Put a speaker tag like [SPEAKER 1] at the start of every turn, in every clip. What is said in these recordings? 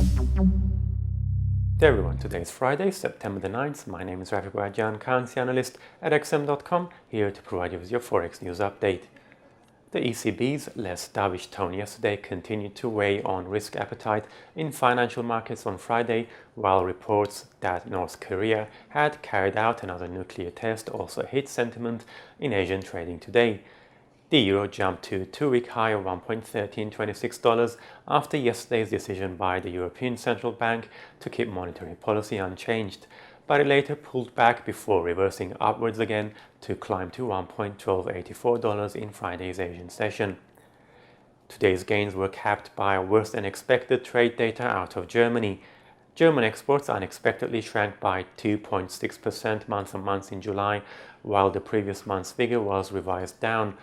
[SPEAKER 1] Hey everyone, today is Friday, September the 9th. My name is Rafi Bhajan, currency analyst at xm.com, here to provide you with your Forex news update. The ECB's less dovish tone yesterday continued to weigh on risk appetite in financial markets on Friday, while reports that North Korea had carried out another nuclear test also hit sentiment in Asian trading today. The euro jumped to a two-week high of $1.1326 after yesterday's decision by the European Central Bank to keep monetary policy unchanged, but it later pulled back before reversing upwards again to climb to $1.1284 in Friday's Asian session. Today's gains were capped by worse-than-expected trade data out of Germany. German exports unexpectedly shrank by 2.6% month-on-month in July, while the previous month's figure was revised down.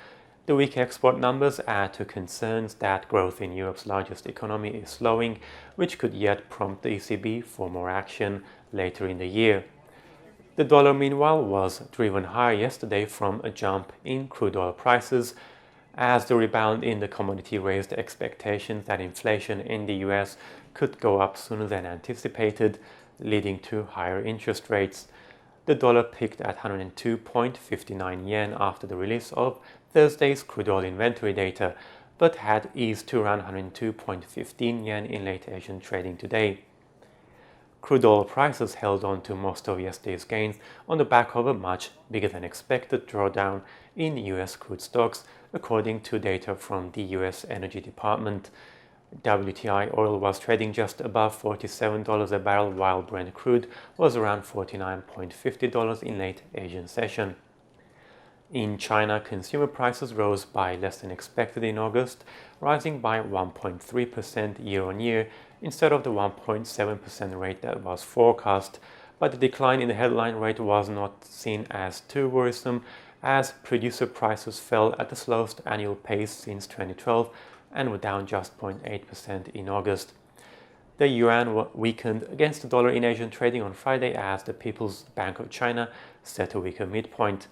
[SPEAKER 1] The weak export numbers add to concerns that growth in Europe's largest economy is slowing, which could yet prompt the ECB for more action later in the year. The dollar, meanwhile, was driven higher yesterday from a jump in crude oil prices, as the rebound in the commodity raised expectations that inflation in the US could go up sooner than anticipated, leading to higher interest rates. The dollar peaked at 102.59 yen after the release of Thursday's crude oil inventory data, but had eased to around 102.15 yen in late Asian trading today. Crude oil prices held on to most of yesterday's gains on the back of a much bigger than expected drawdown in US crude stocks, according to data from the US Energy Department. WTI oil was trading just above $47 a barrel, while Brent crude was around $49.50 in late Asian session. In China, consumer prices rose by less than expected in August, rising by 1.3% year-on-year instead of the 1.7% rate that was forecast, but the decline in the headline rate was not seen as too worrisome, as producer prices fell at the slowest annual pace since 2012 and were down just 0.8% in August. The yuan weakened against the dollar in Asian trading on Friday as the People's Bank of China set a weaker midpoint.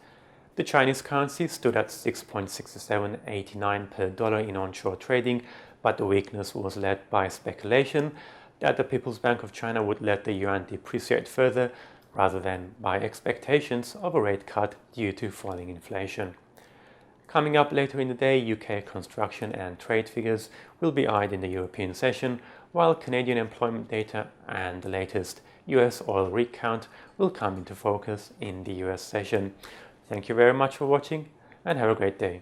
[SPEAKER 1] The Chinese currency stood at 6.6789 per dollar in onshore trading, but the weakness was led by speculation that the People's Bank of China would let the yuan depreciate further, rather than by expectations of a rate cut due to falling inflation. Coming up later in the day, UK construction and trade figures will be eyed in the European session, while Canadian employment data and the latest US oil rig count will come into focus in the US session. Thank you very much for watching and have a great day.